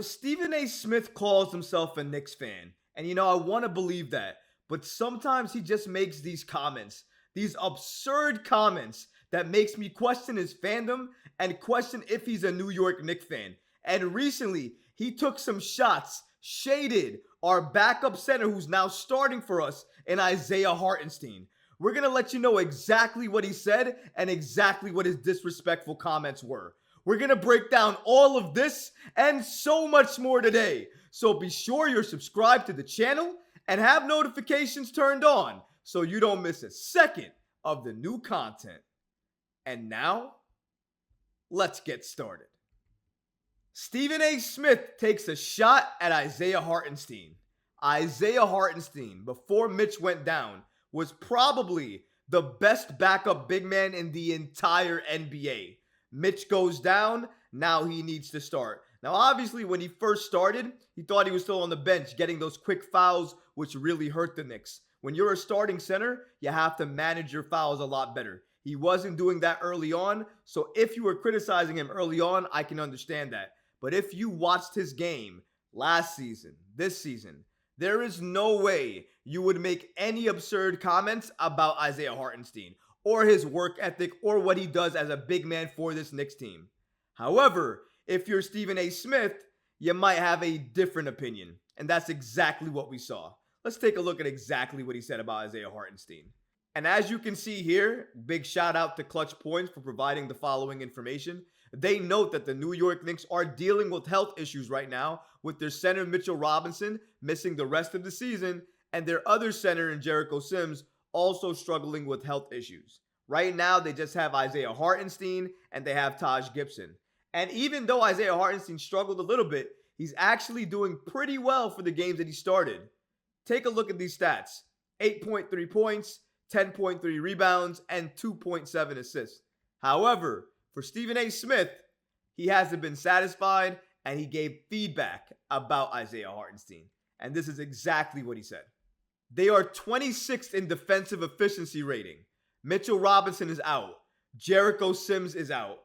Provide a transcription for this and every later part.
Stephen A. Smith calls himself a Knicks fan. And I want to believe that. But sometimes he just makes these comments, these absurd comments that makes me question his fandom and question if he's a New York Knicks fan. And recently, he took some shots, shaded our backup center who's now starting for us in Isaiah Hartenstein. We're going to let you know exactly what he said and exactly what his disrespectful comments were. We're going to break down all of this and so much more today. So be sure you're subscribed to the channel and have notifications turned on so you don't miss a second of the new content. And now, let's get started. Stephen A. Smith takes a shot at Isaiah Hartenstein. Isaiah Hartenstein, before Mitch went down, was probably the best backup big man in the entire NBA. Mitch goes down, now he needs to start. Now, obviously, when he first started, he thought he was still on the bench, getting those quick fouls, which really hurt the Knicks. When you're a starting center, you have to manage your fouls a lot better. He wasn't doing that early on, so if you were criticizing him early on, I can understand that. But if you watched his game last season, this season, there is no way you would make any absurd comments about Isaiah Hartenstein or his work ethic or what he does as a big man for this Knicks team. However, if you're Stephen A. Smith, you might have a different opinion. And that's exactly what we saw. Let's take a look at exactly what he said about Isaiah Hartenstein. And as you can see here, big shout out to Clutch Points for providing the following information. They note that the New York Knicks are dealing with health issues right now, with their center Mitchell Robinson missing the rest of the season and their other center in Jericho Sims also struggling with health issues. Right now, they just have Isaiah Hartenstein and they have Taj Gibson. And even though Isaiah Hartenstein struggled a little bit, he's actually doing pretty well for the games that he started. Take a look at these stats. 8.3 points, 10.3 rebounds, and 2.7 assists. However, for Stephen A. Smith, he hasn't been satisfied and he gave feedback about Isaiah Hartenstein. And this is exactly what he said. They are 26th in defensive efficiency rating. Mitchell Robinson is out. Jericho Sims is out.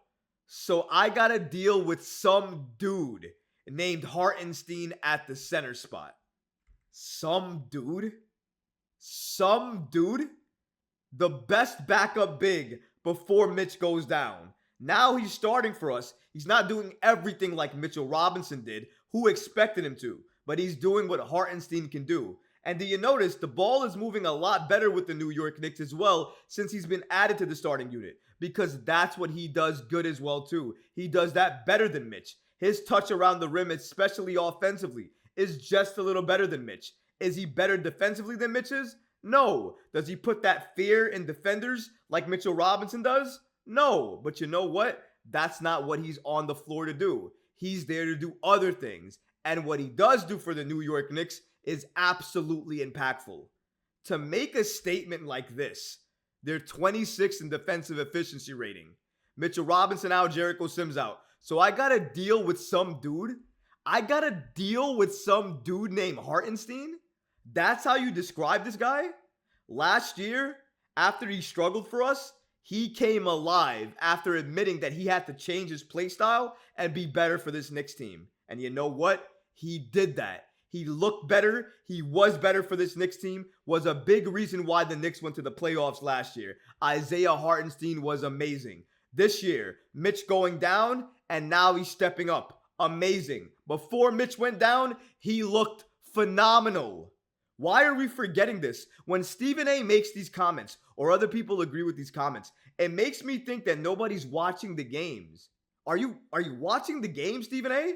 So I got to deal with some dude named Hartenstein at the center spot. Some dude? Some dude? The best backup big before Mitch goes down. Now he's starting for us. He's not doing everything like Mitchell Robinson did, who expected him to, but he's doing what Hartenstein can do. And do you notice the ball is moving a lot better with the New York Knicks as well since he's been added to the starting unit? Because that's what he does good as well too. He does that better than Mitch. His touch around the rim, especially offensively, is just a little better than Mitch. Is he better defensively than Mitch is? No. Does he put that fear in defenders like Mitchell Robinson does? No. But you know what? That's not what he's on the floor to do. He's there to do other things. And what he does do for the New York Knicks is absolutely impactful. To make a statement like this, they're 26th in defensive efficiency rating. Mitchell Robinson out, Jericho Sims out. So I gotta deal with some dude. I gotta deal with some dude named Hartenstein. That's how you describe this guy? Last year, after he struggled for us, he came alive after admitting that he had to change his play style and be better for this Knicks team. And you know what? He did that. He looked better. He was better for this Knicks team. Was a big reason why the Knicks went to the playoffs last year. Isaiah Hartenstein was amazing. This year, Mitch going down, and now he's stepping up. Amazing. Before Mitch went down, he looked phenomenal. Why are we forgetting this? When Stephen A. makes these comments, or other people agree with these comments, it makes me think that nobody's watching the games. Are you watching the game, Stephen A.?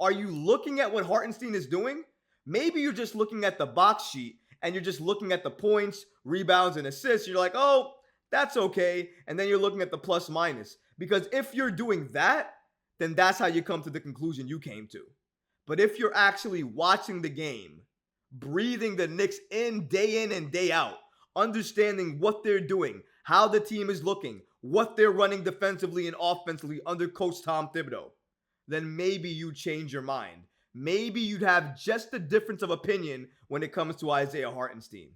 Are you looking at what Hartenstein is doing? Maybe you're just looking at the box sheet and you're just looking at the points, rebounds, and assists. You're like, oh, that's okay. And then you're looking at the plus minus. Because if you're doing that, then that's how you come to the conclusion you came to. But if you're actually watching the game, breathing the Knicks in and day out, understanding what they're doing, how the team is looking, what they're running defensively and offensively under Coach Tom Thibodeau, then maybe you change your mind. Maybe you'd have just a difference of opinion when it comes to Isaiah Hartenstein.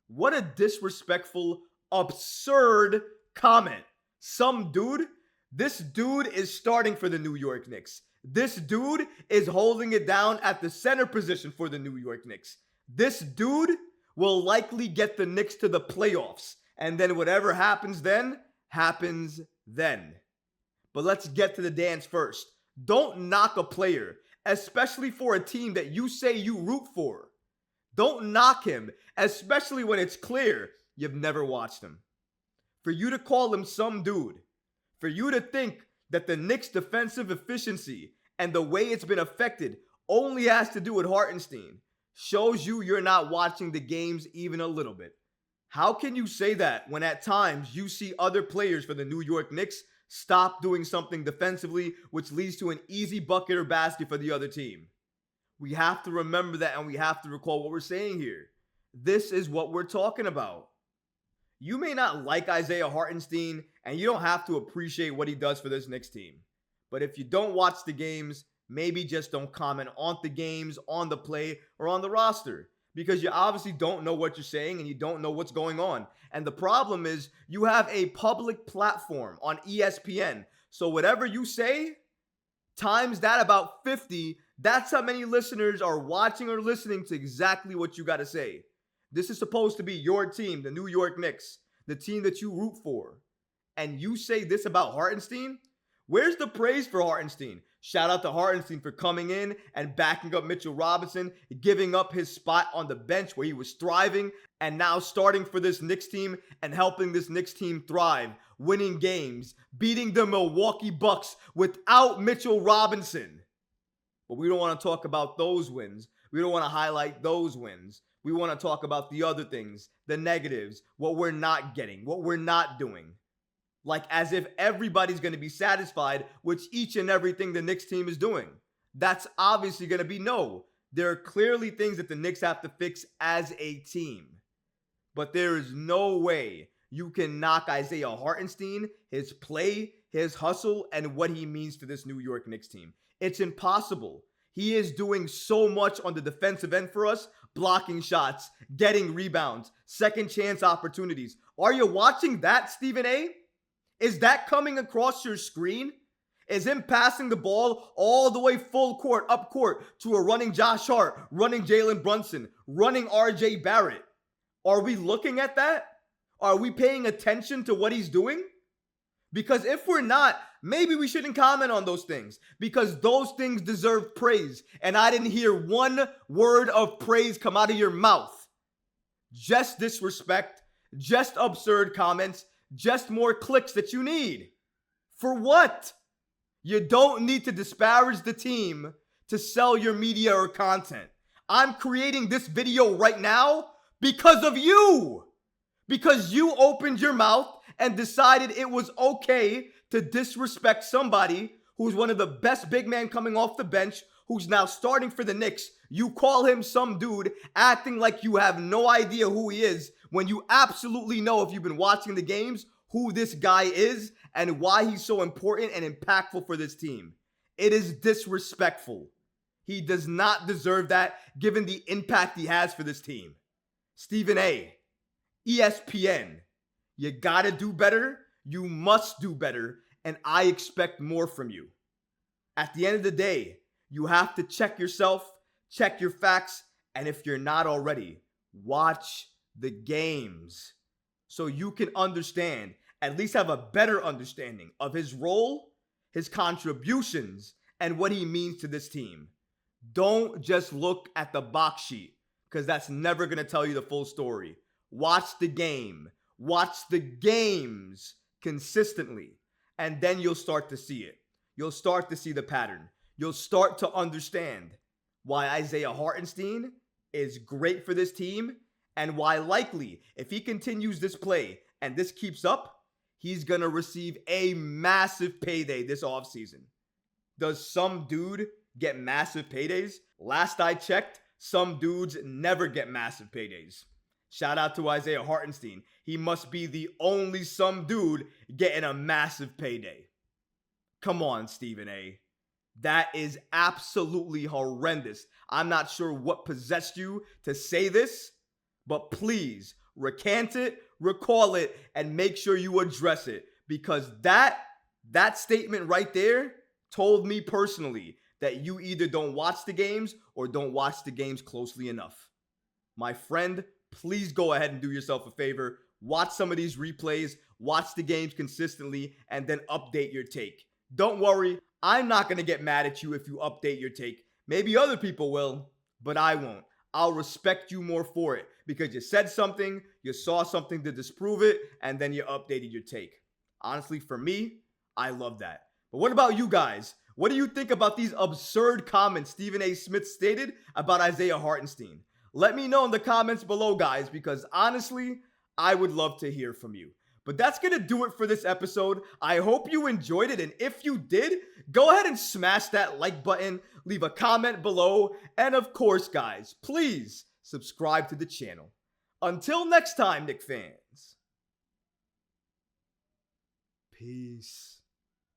What a disrespectful, absurd comment. Some dude, this dude is starting for the New York Knicks. This dude is holding it down at the center position for the New York Knicks. This dude will likely get the Knicks to the playoffs. And then whatever happens then, happens then. But let's get to the dance first. Don't knock a player, especially for a team that you say you root for. Don't knock him, especially when it's clear you've never watched him. For you to call him some dude, for you to think that the Knicks' defensive efficiency and the way it's been affected only has to do with Hartenstein, shows you're not watching the games even a little bit. How can you say that when at times you see other players for the New York Knicks stop doing something defensively, which leads to an easy bucket or basket for the other team? We have to remember that, and we have to recall what we're saying here. This is what we're talking about. You may not like Isaiah Hartenstein, and you don't have to appreciate what he does for this Knicks team. But if you don't watch the games, maybe just don't comment on the games, on the play, or on the roster. Because you obviously don't know what you're saying and you don't know what's going on. And the problem is you have a public platform on ESPN. So whatever you say, times that about 50, that's how many listeners are watching or listening to exactly what you got to say. This is supposed to be your team, the New York Knicks, the team that you root for. And you say this about Hartenstein? Where's the praise for Hartenstein? Shout out to Hartenstein for coming in and backing up Mitchell Robinson, giving up his spot on the bench where he was thriving, and now starting for this Knicks team and helping this Knicks team thrive, winning games, beating the Milwaukee Bucks without Mitchell Robinson. But we don't want to talk about those wins. We don't want to highlight those wins. We want to talk about the other things, the negatives, what we're not getting, what we're not doing. Like as if everybody's going to be satisfied with each and everything the Knicks team is doing. That's obviously going to be no. There are clearly things that the Knicks have to fix as a team. But there is no way you can knock Isaiah Hartenstein, his play, his hustle, and what he means to this New York Knicks team. It's impossible. He is doing so much on the defensive end for us, blocking shots, getting rebounds, second chance opportunities. Are you watching that, Stephen A? Is that coming across your screen? Is him passing the ball all the way full court, up court, to a running Josh Hart, running Jalen Brunson, running RJ Barrett? Are we looking at that? Are we paying attention to what he's doing? Because if we're not, maybe we shouldn't comment on those things, because those things deserve praise. And I didn't hear one word of praise come out of your mouth. Just disrespect, just absurd comments, just more clicks that you need. For what? You don't need to disparage the team to sell your media or content. I'm creating this video right now because of you. Because you opened your mouth and decided it was okay to disrespect somebody who's one of the best big men coming off the bench, who's now starting for the Knicks. You call him some dude, acting like you have no idea who he is, when you absolutely know, if you've been watching the games, who this guy is and why he's so important and impactful for this team. It is disrespectful. He does not deserve that, given the impact he has for this team. Stephen A, ESPN, you gotta do better. You must do better. And I expect more from you. At the end of the day, you have to check yourself, check your facts, and if you're not already, watch the games so you can understand, at least have a better understanding of his role, his contributions, and what he means to this team. Don't just look at the box sheet, because that's never going to tell you the full story. Watch the game. Watch the games consistently, and then you'll start to see it. You'll start to see the pattern. You'll start to understand why Isaiah Hartenstein is great for this team, and why likely, if he continues this play and this keeps up, he's going to receive a massive payday this offseason. Does some dude get massive paydays? Last I checked, some dudes never get massive paydays. Shout out to Isaiah Hartenstein. He must be the only some dude getting a massive payday. Come on, Stephen A. That is absolutely horrendous. I'm not sure what possessed you to say this, but please recant it, recall it, and make sure you address it, because that statement right there told me personally that you either don't watch the games or don't watch the games closely enough. My friend, please go ahead and do yourself a favor. Watch some of these replays, watch the games consistently, and then update your take. Don't worry, I'm not going to get mad at you if you update your take. Maybe other people will, but I won't. I'll respect you more for it because you said something, you saw something to disprove it, and then you updated your take. Honestly, for me, I love that. But what about you guys? What do you think about these absurd comments Stephen A. Smith stated about Isaiah Hartenstein? Let me know in the comments below, guys, because honestly, I would love to hear from you. But that's going to do it for this episode. I hope you enjoyed it. And if you did, go ahead and smash that like button, leave a comment below. And of course, guys, please subscribe to the channel. Until next time, Knicks fans. Peace.